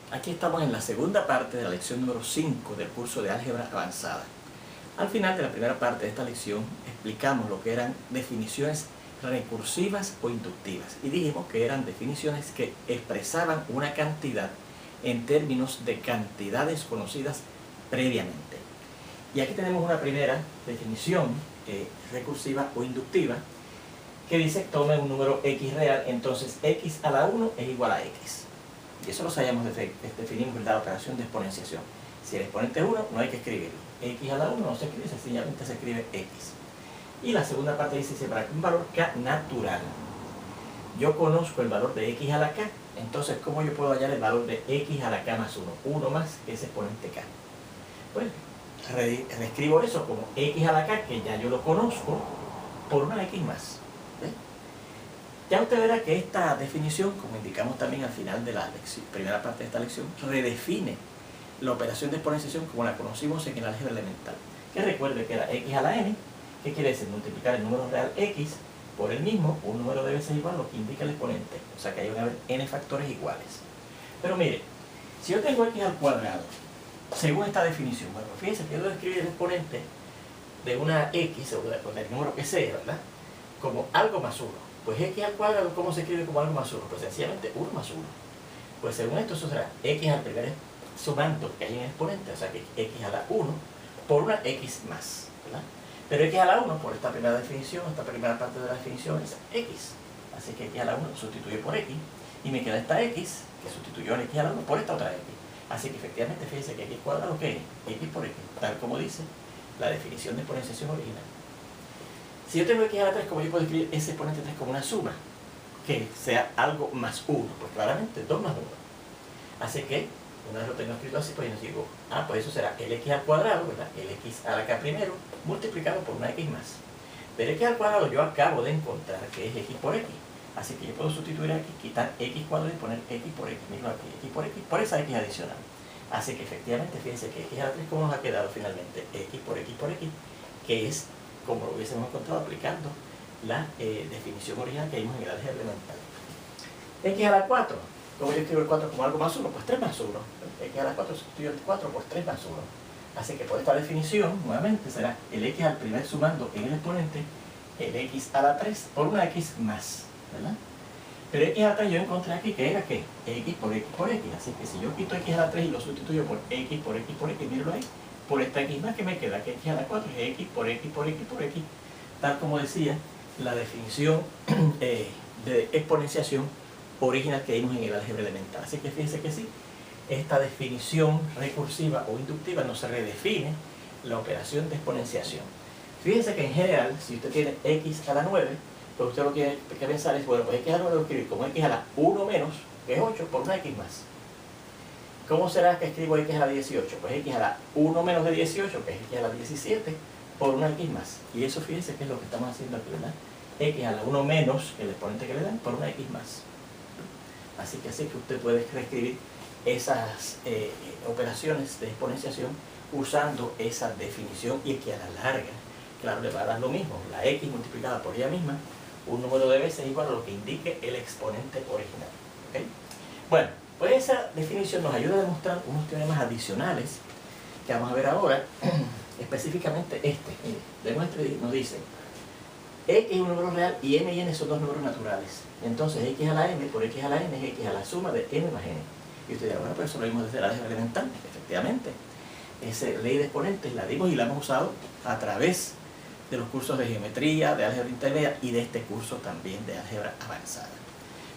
Aquí estamos en la segunda parte de la lección número 5 del curso de álgebra avanzada. Al final de la primera parte de esta lección explicamos lo que eran definiciones recursivas o inductivas y dijimos que eran definiciones que expresaban una cantidad en términos de cantidades conocidas previamente. Y aquí tenemos una primera definición recursiva o inductiva que dice que tome un número x real, entonces x a la 1 es igual a x. Y eso lo sabemos desde que definimos la operación de exponenciación. Si el exponente es 1, no hay que escribirlo. X a la 1 no se escribe, sencillamente se escribe x. Y la segunda parte dice, para que un valor k natural. Yo conozco el valor de x a la k, entonces ¿cómo yo puedo hallar el valor de x a la k más 1? 1 más ese exponente k. Pues reescribo eso como x a la k, que ya yo lo conozco, por una x más. ¿Ves? Ya usted verá que esta definición, como indicamos también al final de la primera parte de esta lección, redefine la operación de exponenciación como la conocimos en el álgebra elemental. Que recuerde que era x a la n, que quiere decir multiplicar el número real x por el mismo, un número de veces igual, lo que indica el exponente. O sea que hay que haber n factores iguales. Pero mire, si yo tengo x al cuadrado, según esta definición, bueno, fíjense que yo debo escribir el exponente de una x, o del número que sea, ¿verdad?, como algo más 1. Pues x al cuadrado, ¿cómo se escribe como algo más 1? Pues sencillamente 1 más 1. Pues según esto, eso será x al primer sumando que hay en el exponente, o sea que x a la 1 por una x más, ¿verdad? Pero x a la 1, por esta primera definición, esta primera parte de la definición es x. Así que x a la 1 sustituyo por x, y me queda esta x, que sustituyó al x a la 1 por esta otra x. Así que efectivamente, fíjense que x cuadrado, ¿qué es? X por x, tal como dice la definición de exponenciación original. Si yo tengo x a la 3, ¿cómo yo puedo escribir ese exponente 3 como una suma? Que sea algo más 1, pues claramente 2 más 1. Así que, una vez lo tengo escrito así, pues yo digo, pues eso será el x al cuadrado, ¿verdad? El x a la k primero, multiplicado por una x más. Pero x al cuadrado yo acabo de encontrar que es x por x. Así que yo puedo sustituir aquí, quitar x cuadrado y poner x por x. Mira aquí, x por esa x adicional. Así que efectivamente, fíjense que x a la 3, ¿cómo nos ha quedado finalmente? X por x, que es como lo hubiésemos encontrado aplicando la definición original que vimos en el álgebra elemental. X a la 4, ¿cómo yo escribo el 4 como algo más 1? Pues 3 más 1. X a la 4 sustituyo el 4 por 3 más 1. Así que por esta definición, nuevamente, será el x al primer sumando en el exponente, el x a la 3 por una x más, ¿verdad? Pero x a la 3 yo encontré aquí que era ¿qué? X por x por x. Así que si yo quito x a la 3 y lo sustituyo por x por x por x, míralo ahí, por esta x más que me queda, que x a la 4 es x por x por x por x, tal como decía la definición de exponenciación original que vimos en el álgebra elemental. Así que fíjense que sí, esta definición recursiva o inductiva nos redefine la operación de exponenciación. Fíjense que en general, si usted tiene x a la 9, pues usted lo que pensar es, bueno, pues x a la 9 lo escribir como x a la 1 menos, que es 8, por una x más. ¿Cómo será que escribo x a la 18? Pues x a la 1 menos de 18, que es x a la 17, por una x más. Y eso fíjense que es lo que estamos haciendo aquí, ¿verdad? X a la 1 menos el exponente que le dan por una x más. Así que usted puede reescribir esas operaciones de exponenciación usando esa definición, y que a la larga, claro, le va a dar lo mismo. La x multiplicada por ella misma, un número de veces igual a lo que indique el exponente original. ¿Okay? Bueno, pues esa definición nos ayuda a demostrar unos teoremas adicionales que vamos a ver ahora, específicamente este. Mire, demuestre, nos dice, x es un número real y m y n son dos números naturales. Entonces x a la m por x a la n es x a la suma de m más n. Y usted dirá, bueno, pero eso lo vimos desde el álgebra elemental. Efectivamente, esa ley de exponentes la dimos y la hemos usado a través de los cursos de geometría, de álgebra intermedia y de este curso también de álgebra avanzada.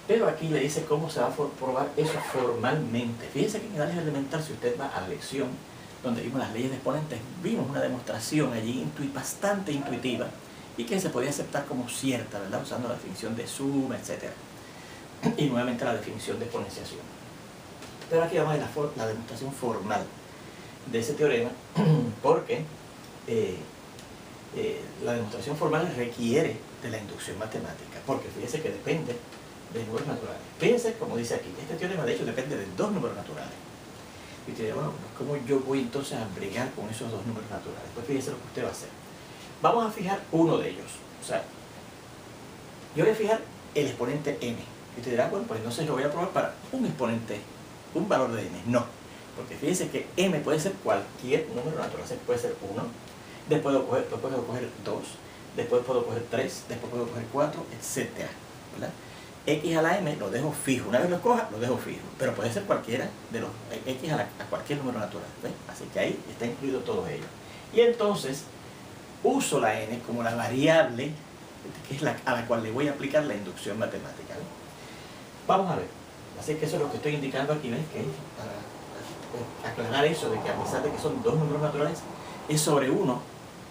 Pero aquí le dice cómo se va a probar eso formalmente. Fíjense que en el álgebra elemental, si usted va a la lección donde vimos las leyes de exponentes, vimos una demostración allí bastante intuitiva y que se podía aceptar como cierta, ¿verdad? Usando la definición de suma, etc. Y nuevamente la definición de exponenciación. Pero aquí vamos a ver la demostración formal de ese teorema, porque la demostración formal requiere de la inducción matemática, porque fíjense que depende de números naturales. Fíjense, como dice aquí, este teorema de hecho depende de dos números naturales. Y usted dirá, bueno, ¿cómo yo voy entonces a bregar con esos dos números naturales? Pues fíjense lo que usted va a hacer. Vamos a fijar uno de ellos. O sea, yo voy a fijar el exponente m. Y usted dirá, bueno, pues entonces lo voy a probar para un exponente un valor de n, no. Porque fíjense que m puede ser cualquier número natural, puede ser 1, después puedo coger 2, después puedo coger 3, después puedo coger 4, etc. ¿verdad? X a la m lo dejo fijo, una vez lo coja lo dejo fijo, pero puede ser cualquiera de los x a cualquier número natural, ¿ves? Así que ahí está incluido todo ello. Y entonces uso la n como la variable que es a la cual le voy a aplicar la inducción matemática, ¿no? Vamos a ver, así que eso es lo que estoy indicando aquí, ¿ves? Que para aclarar eso de que a pesar de que son dos números naturales, es sobre uno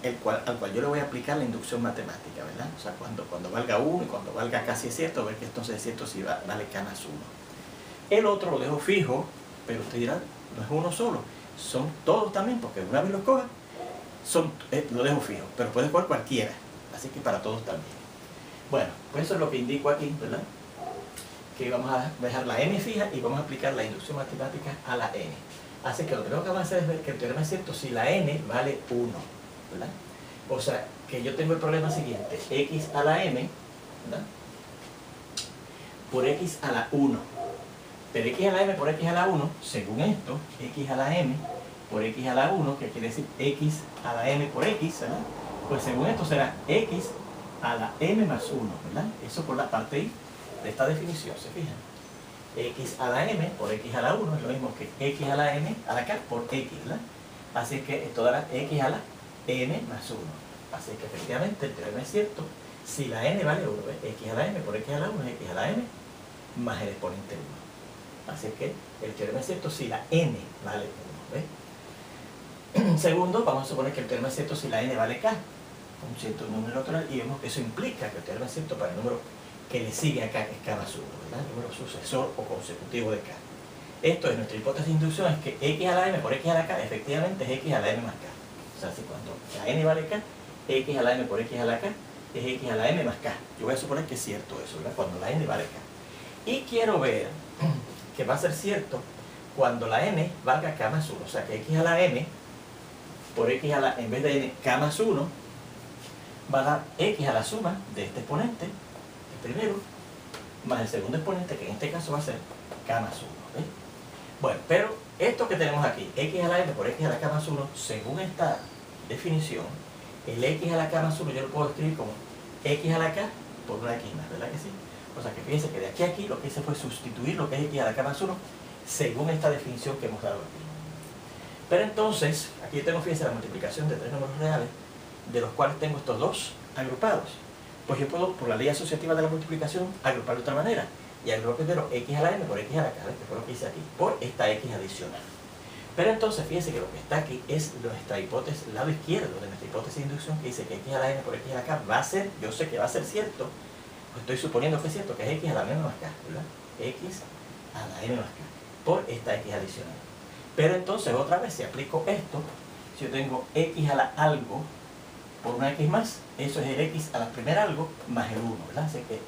al cual yo le voy a aplicar la inducción matemática, ¿verdad? O sea, cuando valga 1 y cuando valga k si es cierto, ver que entonces es cierto si vale k más 1. El otro lo dejo fijo, pero usted dirá, no es uno solo, son todos también, porque una vez los coja, lo dejo fijo, pero puede coger cualquiera, así que para todos también. Bueno, pues eso es lo que indico aquí, ¿verdad? Que vamos a dejar la n fija y vamos a aplicar la inducción matemática a la n. Así que lo primero que vamos a hacer es ver que el teorema es cierto si la n vale 1, ¿verdad? O sea, que yo tengo el problema siguiente, x a la m, ¿verdad? Por x a la 1. Pero x a la m por x a la 1, según esto, x a la m por x a la 1, que quiere decir x a la m por x, ¿verdad? Pues según esto será x a la m más 1, ¿verdad? Eso por la parte I de esta definición, ¿se fijan? X a la m por x a la 1 es lo mismo que x a la m a la k por x, ¿verdad? Así que esto dará x a la m más 1. Así que efectivamente el teorema es cierto si la n vale 1, ¿ves? X a la m por x a la 1 es x a la m más el exponente 1. Así que el teorema es cierto si la n vale 1, ¿ves? Segundo, vamos a suponer que el teorema es cierto si la n vale k, un cierto número natural, y vemos que eso implica que el teorema es cierto para el número que le sigue a k, que es k más 1, ¿verdad? El número sucesor o consecutivo de k. Esto es nuestra hipótesis de inducción, es que x a la m por x a la k efectivamente es x a la m más k. O sea, si cuando la n vale k, x a la m por x a la k es x a la m más k. Yo voy a suponer que es cierto eso, ¿verdad? Cuando la n vale k. Y quiero ver que va a ser cierto cuando la n valga k más 1. O sea, que x a la m por x a la, en vez de n, k más 1, va a dar x a la suma de este exponente, el primero, más el segundo exponente, que en este caso va a ser k más 1. ¿Ves? Bueno, pero esto que tenemos aquí, x a la m por x a la k más 1, según esta definición, el x a la k más 1 yo lo puedo escribir como x a la k por una x más, ¿verdad que sí? O sea que fíjense que de aquí a aquí lo que hice fue sustituir lo que es x a la k más 1 según esta definición que hemos dado aquí. Pero entonces, aquí tengo, fíjense, la multiplicación de tres números reales, de los cuales tengo estos dos agrupados. Pues yo puedo, por la ley asociativa de la multiplicación, agrupar de otra manera. Y agrupar primero x a la m por x a la k, que fue lo que hice aquí, por esta x adicional. Pero entonces, fíjense que lo que está aquí es nuestra hipótesis, el lado izquierdo de nuestra hipótesis de inducción, que dice que x a la m por x a la k va a ser, yo sé que va a ser cierto, pues estoy suponiendo que es cierto, que es x a la m más k, ¿verdad? X a la m más k, por esta x adicional. Pero entonces, otra vez, si aplico esto, si yo tengo x a la algo por una x más, eso es el x a la primera algo más el 1, ¿verdad? Así que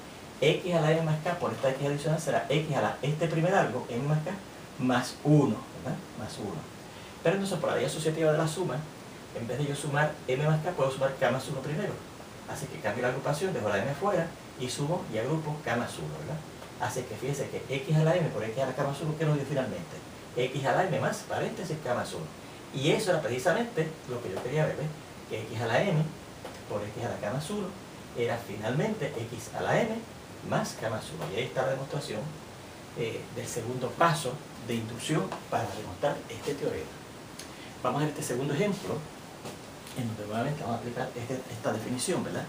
x a la m más k por esta x adicional será x a la este primer algo, m más k, más 1, ¿verdad? Más 1. Pero entonces, por la ley asociativa de la suma, en vez de yo sumar m más k, puedo sumar k más 1 primero. Así que cambio la agrupación, dejo la m fuera y sumo y agrupo k más 1, ¿verdad? Así que fíjense que x a la m por x a la k más 1, ¿qué nos dio finalmente? X a la m más paréntesis k más 1. Y eso era precisamente lo que yo quería ver, ¿ves? Que x a la m por x a la k más 1 era finalmente x a la m más k más 1. Y ahí está la demostración del segundo paso de inducción para demostrar este teorema. Vamos a ver este segundo ejemplo, en donde nuevamente vamos a aplicar esta definición, ¿verdad?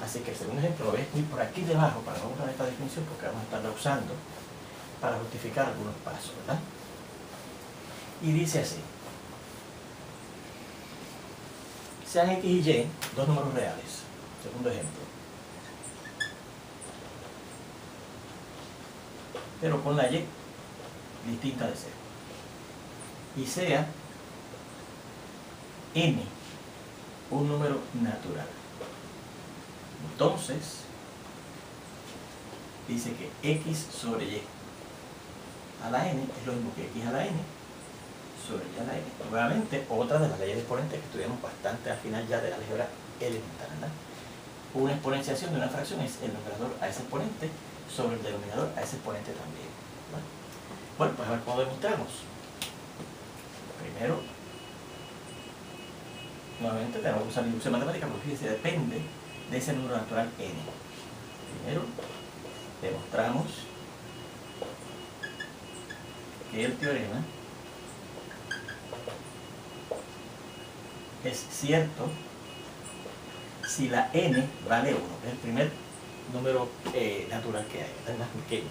Así que el segundo ejemplo lo voy a escribir por aquí debajo para no usar esta definición, porque vamos a estarla usando para justificar algunos pasos, ¿verdad? Y dice así: sean x y y dos números reales. Segundo ejemplo. Pero con la y distinta de 0. Y sea n un número natural. Entonces, dice que x sobre y a la n es lo mismo que x a la n sobre y a la n. Nuevamente, otra de las leyes de exponentes que estudiamos bastante al final ya de la álgebra elemental, ¿verdad? Una exponenciación de una fracción es el numerador a ese exponente sobre el denominador a ese exponente también, ¿verdad? Bueno, pues a ver cómo demostramos. Primero, nuevamente tenemos que usar la inducción matemática porque fíjense, depende de ese número natural n. Primero, demostramos que el teorema es cierto si la n vale 1, que es el primer número natural que hay, es más pequeño.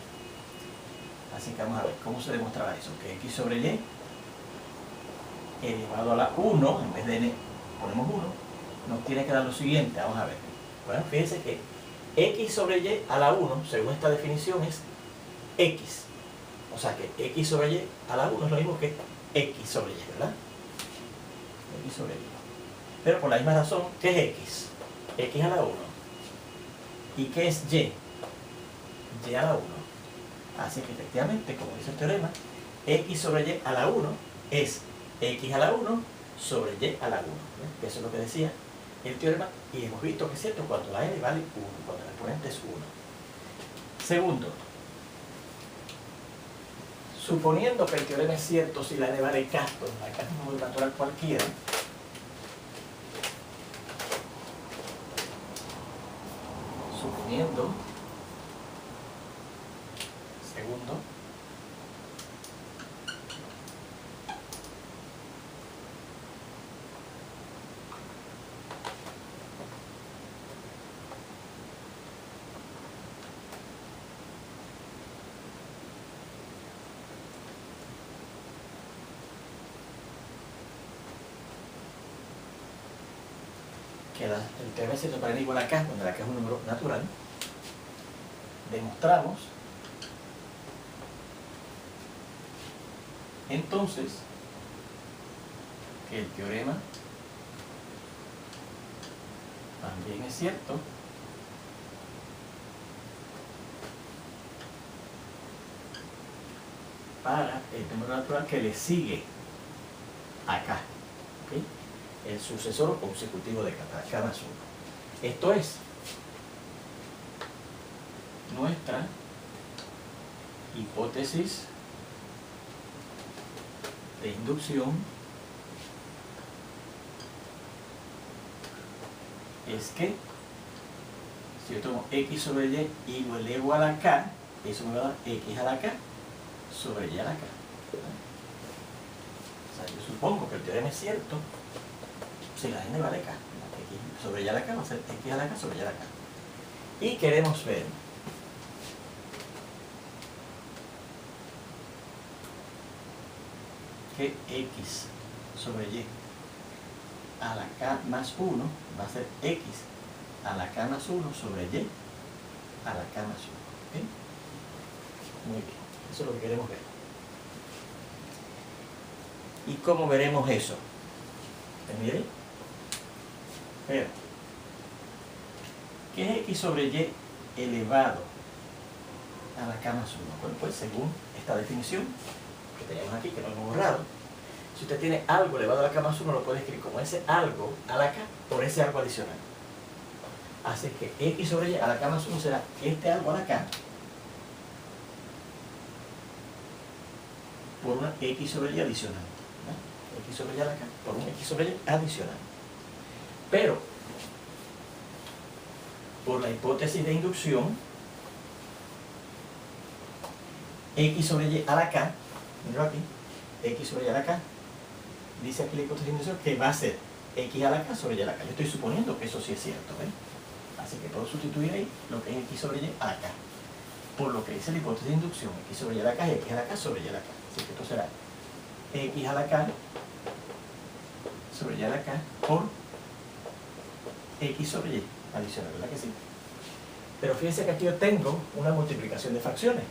Así que vamos a ver cómo se demostraba eso, que x sobre y elevado a la 1, en vez de n ponemos 1, nos tiene que dar lo siguiente, vamos a ver. Bueno, fíjense que x sobre y a la 1, según esta definición, es x. O sea que x sobre y a la 1 es lo mismo que x sobre y, ¿verdad? X sobre y. Pero por la misma razón, ¿qué es x? X a la 1. ¿Y qué es y? Y a la 1. Así que efectivamente, como dice el teorema, x sobre y a la 1 es x a la 1 sobre y a la 1. Eso es lo que decía el teorema y hemos visto que es cierto cuando la n vale 1, cuando el exponente es 1. Segundo, suponiendo que el teorema es cierto si la n vale k, pues la k es un número natural cualquiera, suponiendo, segundo, que el teorema es cierto para n igual a k, cuando la k es un número natural, demostramos entonces que el teorema también es cierto para el número natural que le sigue a k, ¿okay? El sucesor consecutivo de k más 1. Esto es nuestra hipótesis de inducción es que si yo tomo x sobre y y lo elevo a la k, eso me va a dar x a la k sobre y a la k. O sea, yo supongo que el teorema es cierto si la n vale k. X sobre y a la k va a ser x a la k sobre y a la k. Y queremos ver que x sobre y a la k más 1 va a ser x a la k más 1 sobre y a la k más 1. ¿Okay? Muy bien, eso es lo que queremos ver. ¿Y cómo veremos eso? Pues mire, pero, ¿qué es x sobre y elevado a la k más 1? Bueno, pues según esta definición que teníamos aquí, que no hemos borrado, si usted tiene algo elevado a la k más 1, lo puede escribir como ese algo a la k por ese algo adicional. Así que x sobre y a la k más 1 será este algo a la k por una x sobre y adicional. ¿No? X sobre y a la k por un x sobre y adicional. Pero, por la hipótesis de inducción, x sobre y a la k, miro aquí, x sobre y a la k, dice aquí la hipótesis de inducción que va a ser x a la k sobre y a la k. Yo estoy suponiendo que eso sí es cierto, ¿ves? Así que puedo sustituir ahí lo que es x sobre y a la k por lo que dice la hipótesis de inducción, x sobre y a la k es x a la k sobre y a la k. Así que esto será x a la k sobre y a la k por x sobre y adicional, ¿verdad que sí? Pero fíjense que aquí yo tengo una multiplicación de fracciones.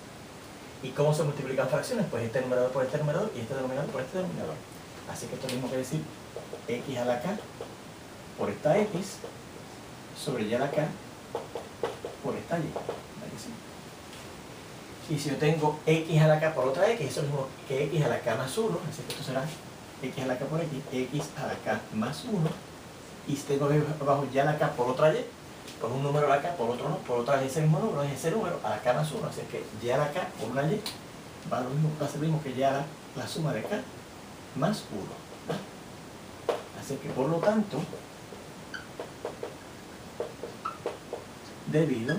¿Y cómo se multiplican fracciones? Pues este numerador por este numerador y este denominador por este denominador. Así que esto es lo mismo que decir x a la k por esta x sobre y a la k por esta y. ¿Verdad que sí? Y si yo tengo x a la k por otra x, eso es lo mismo que x a la k más 1, así que esto será x a la k por x a la k más 1. Y si tengo abajo y a la k por otra y, por un número a la k, por otro no, por otra es ese mismo número, es ese número a la k más 1, así que y a la k por una y va a ser lo mismo que ya la suma de acá más 1. Así que por lo tanto, debido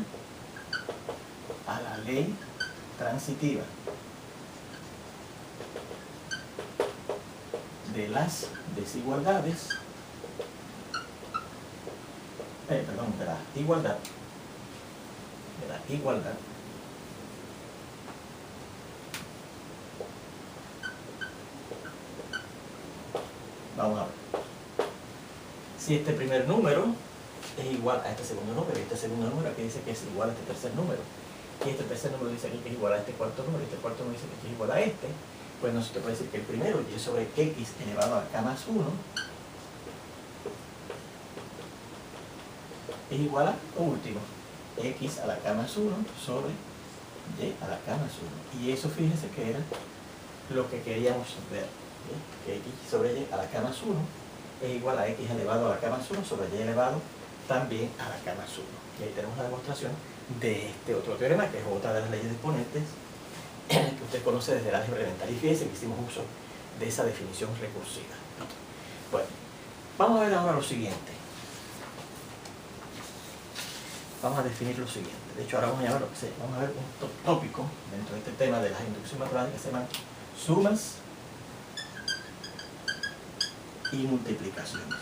a la ley transitiva de las desigualdades, perdón, de la igualdad, vamos a ver, si este primer número es igual a este segundo número, y este segundo número aquí dice que es igual a este tercer número, y este tercer número dice aquí que es igual a este cuarto número, y este cuarto número dice que es igual a este, pues no se te puede decir que el primero, y sobre x elevado a k más 1, es igual a lo último, x a la k más 1 sobre y a la k más 1. Y eso, fíjense que era lo que queríamos ver, ¿sí? Que x sobre y a la k más 1 es igual a x elevado a la k más 1 sobre y elevado también a la k más 1. Y ahí tenemos la demostración de este otro teorema, que es otra de las leyes de exponentes que usted conoce desde el álgebra elemental. Y fíjense que hicimos uso de esa definición recursiva. Bueno, vamos a ver ahora lo siguiente. Vamos a definir lo siguiente. De hecho, ahora vamos a ver un tópico dentro de este tema de las inducciones matemáticas que se llaman sumas y multiplicaciones.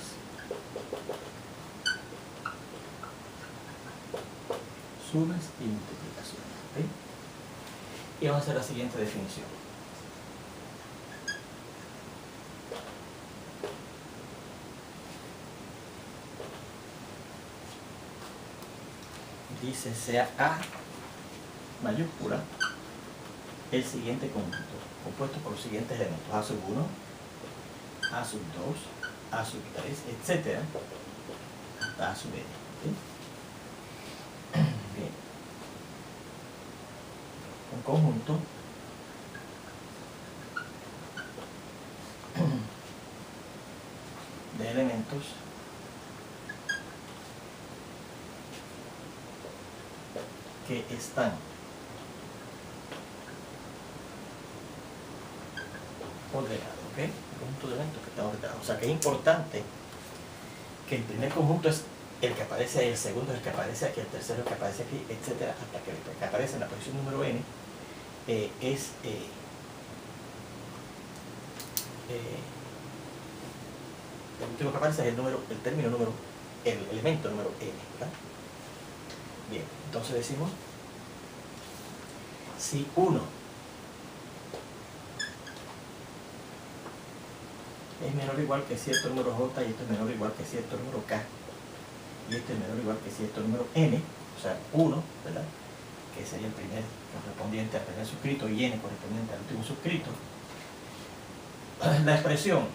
Sumas y multiplicaciones. ¿Sí? Y vamos a hacer la siguiente definición. Dice sea A mayúscula el siguiente conjunto, compuesto por los siguientes elementos: A sub 1, A sub 2, A sub 3, etcétera, hasta A sub n. ¿Sí? Bien. Un conjunto de elementos que están ordenados, ¿ok? Un conjunto de elementos que están ordenados. O sea que es importante que el primer conjunto es el que aparece ahí, el segundo es el que aparece aquí, el tercero es el que aparece aquí, etcétera, hasta que el que aparece en la posición número n es el último que aparece es el elemento número n, ¿verdad? Bien, entonces decimos, si 1 es menor o igual que cierto número j, y esto es menor o igual que cierto número k, y este es menor o igual que cierto número n, o sea, 1, ¿verdad?, que sería el primer correspondiente al primer suscrito, y n correspondiente al último suscrito, la expresión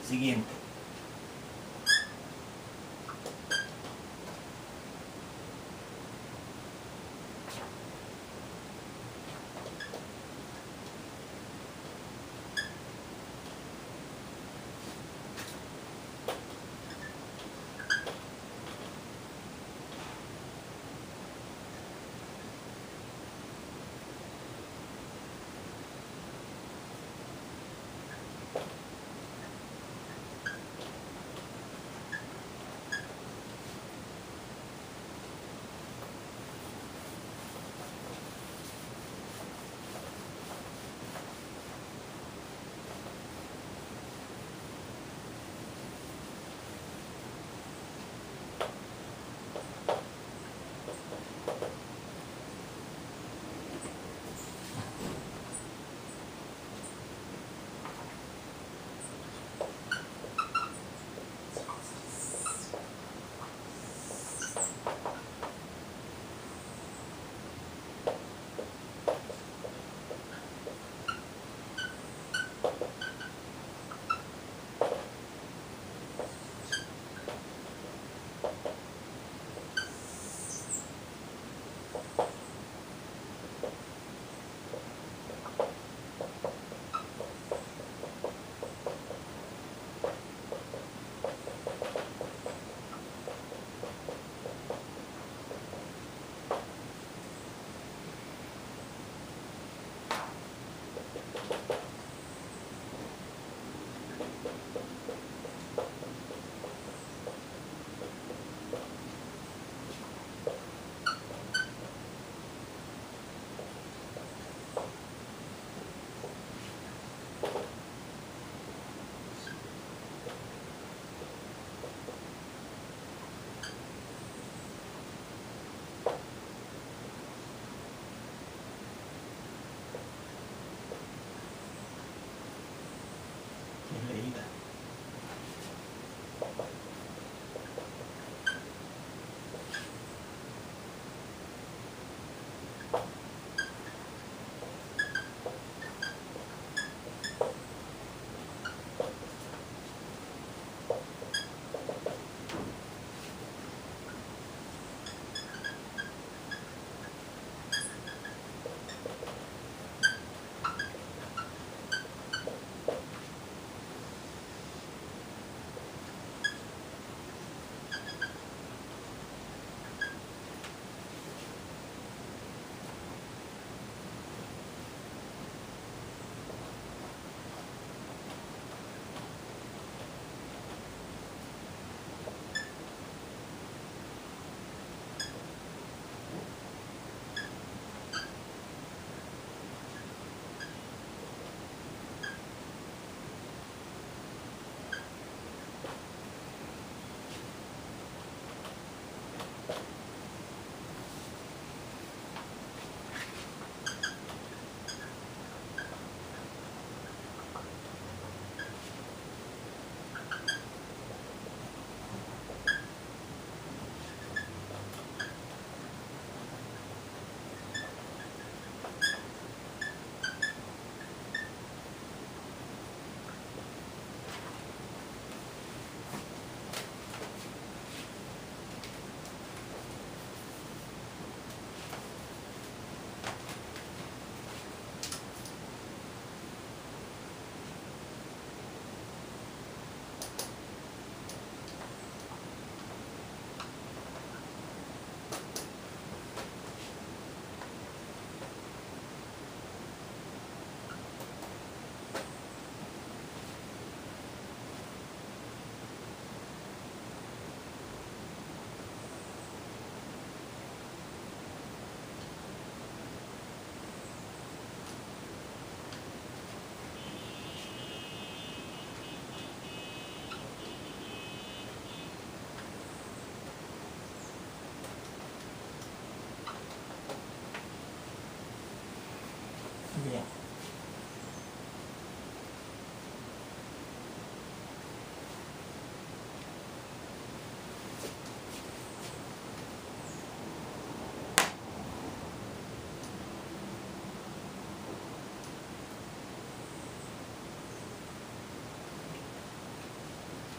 siguiente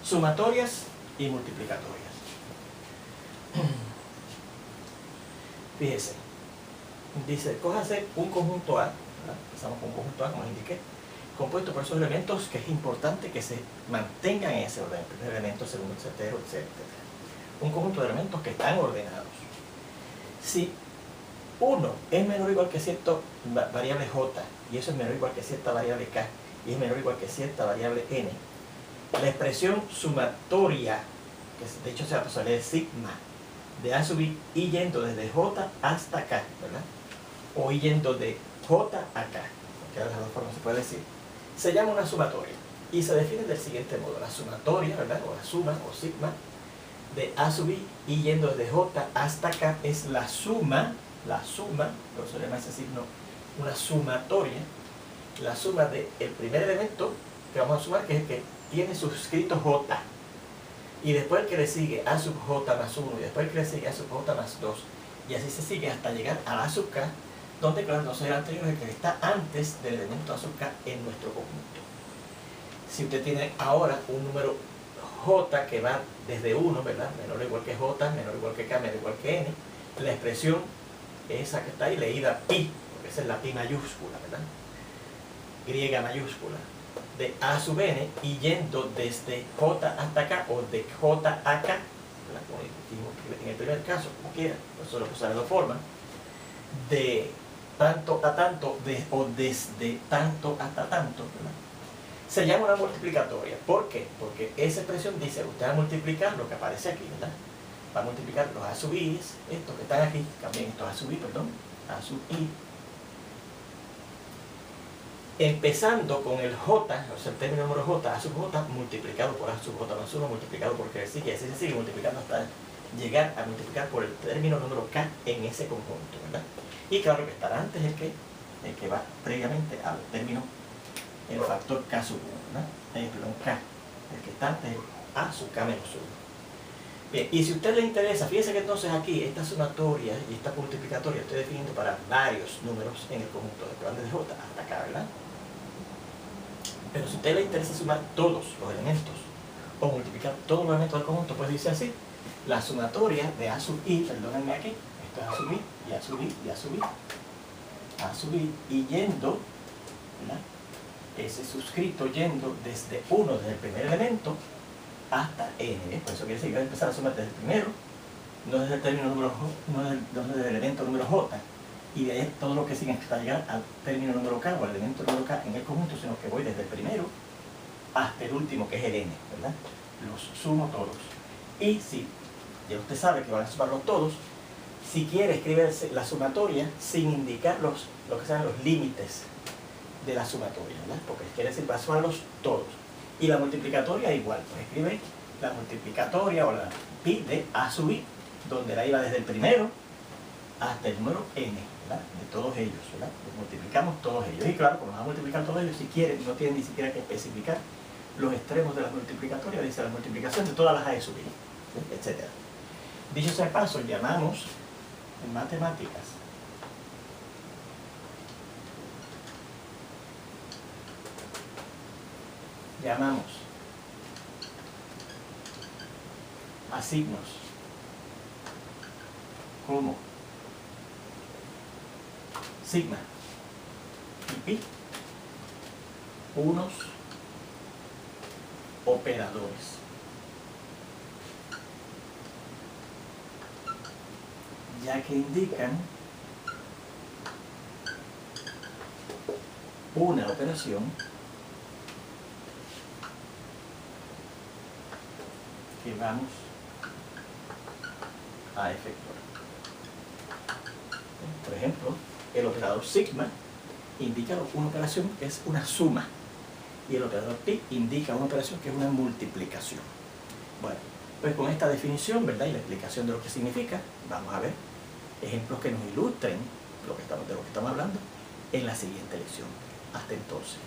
Sumatorias y multiplicatorias. Fíjese, dice, cójase un conjunto A, ¿verdad? Empezamos con un conjunto A, como les indiqué, compuesto por esos elementos que es importante que se mantengan en ese orden, el primer elemento, el segundo, etcétera, etcétera. Un conjunto de elementos que están ordenados. Si uno es menor o igual que cierta variable J, y eso es menor o igual que cierta variable K, y es menor o igual que cierta variable N, la expresión sumatoria, que de hecho se lee sigma, de A sub I, y yendo desde J hasta K, ¿verdad? O y yendo de J a K, porque de las dos formas se puede decir, se llama una sumatoria, y se define del siguiente modo: la sumatoria, ¿verdad? O la suma, o sigma, de A sub I, y yendo desde J hasta K, es la suma, por eso se llama ese signo una sumatoria, la suma del primer elemento que vamos a sumar, que es el que tiene suscrito J, y después el que le sigue A sub J más 1, y después el que le sigue A sub J más 2, y así se sigue hasta llegar a A sub K, donde claro, no será anterior el que está antes del elemento A sub K en nuestro conjunto. Si usted tiene ahora un número J que va desde 1, ¿verdad? Menor o igual que J, menor o igual que K, menor o igual que N, la expresión esa que está ahí, leída pi, porque esa es la pi mayúscula, ¿verdad? Griega mayúscula, de A sub N, y yendo desde J hasta K, o de J a K, como dijimos en el primer caso, como quiera, por eso lo puse de dos formas, de tanto a tanto, o desde tanto hasta tanto, ¿verdad? Se llama una multiplicatoria. ¿Por qué? Porque esa expresión dice, usted va a multiplicar lo que aparece aquí, ¿verdad? Va a multiplicar los A sub I, estos que están aquí, también estos A sub I, perdón, A sub I, empezando con el J, o sea, el término número J, A sub J, multiplicado por A sub J más 1, multiplicado por que sigue, y así se sigue multiplicando hasta llegar a multiplicar por el término número K en ese conjunto, ¿verdad? Y claro que estará antes el que va previamente al término, el factor K sub 1, ¿verdad? Perdón, K, el que está antes es A sub K menos 1. Bien, y si a usted le interesa, fíjese que entonces aquí esta sumatoria y esta multiplicatoria estoy definiendo para varios números en el conjunto, de plan de J hasta acá, ¿verdad? Pero si a usted le interesa sumar todos los elementos o multiplicar todos los elementos del conjunto, pues dice así: la sumatoria de A sub I, perdónenme aquí, esto es A sub I, y A sub I, y A sub I, A sub I, y yendo, ¿verdad? Ese suscrito yendo desde 1, desde el primer elemento, hasta N, ¿eh? Por eso quiere decir que voy a empezar a sumar desde el primero, no desde el término número J, no desde el elemento número J, y de ahí todo lo que sigue hasta llegar al término número K o al elemento número K en el conjunto, sino que voy desde el primero hasta el último, que es el N, ¿verdad? Los sumo todos. Y si ya usted sabe que van a sumarlos todos, si quiere escribirse la sumatoria sin indicar lo que sean los límites de la sumatoria, ¿verdad? Porque quiere decir va a sumarlos todos. Y la multiplicatoria igual, pues escribe la multiplicatoria o la pi de A sub I, donde la iba desde el primero hasta el número N, ¿verdad? De todos ellos, ¿verdad? Pues multiplicamos todos ellos. Y claro, como van a multiplicar todos ellos, si quieren, no tienen ni siquiera que especificar los extremos de la multiplicatorias, dice la multiplicación de todas las A sub I, etc. Dicho sea de paso, llamamos en matemáticas a signos como sigma y pi unos operadores. Ya que indican una operación que vamos a efectuar. Por ejemplo, el operador sigma indica una operación que es una suma, y el operador pi indica una operación que es una multiplicación. Bueno, pues con esta definición, ¿verdad? Y la explicación de lo que significa, vamos a ver ejemplos que nos ilustren de lo que estamos hablando en la siguiente lección. Hasta entonces.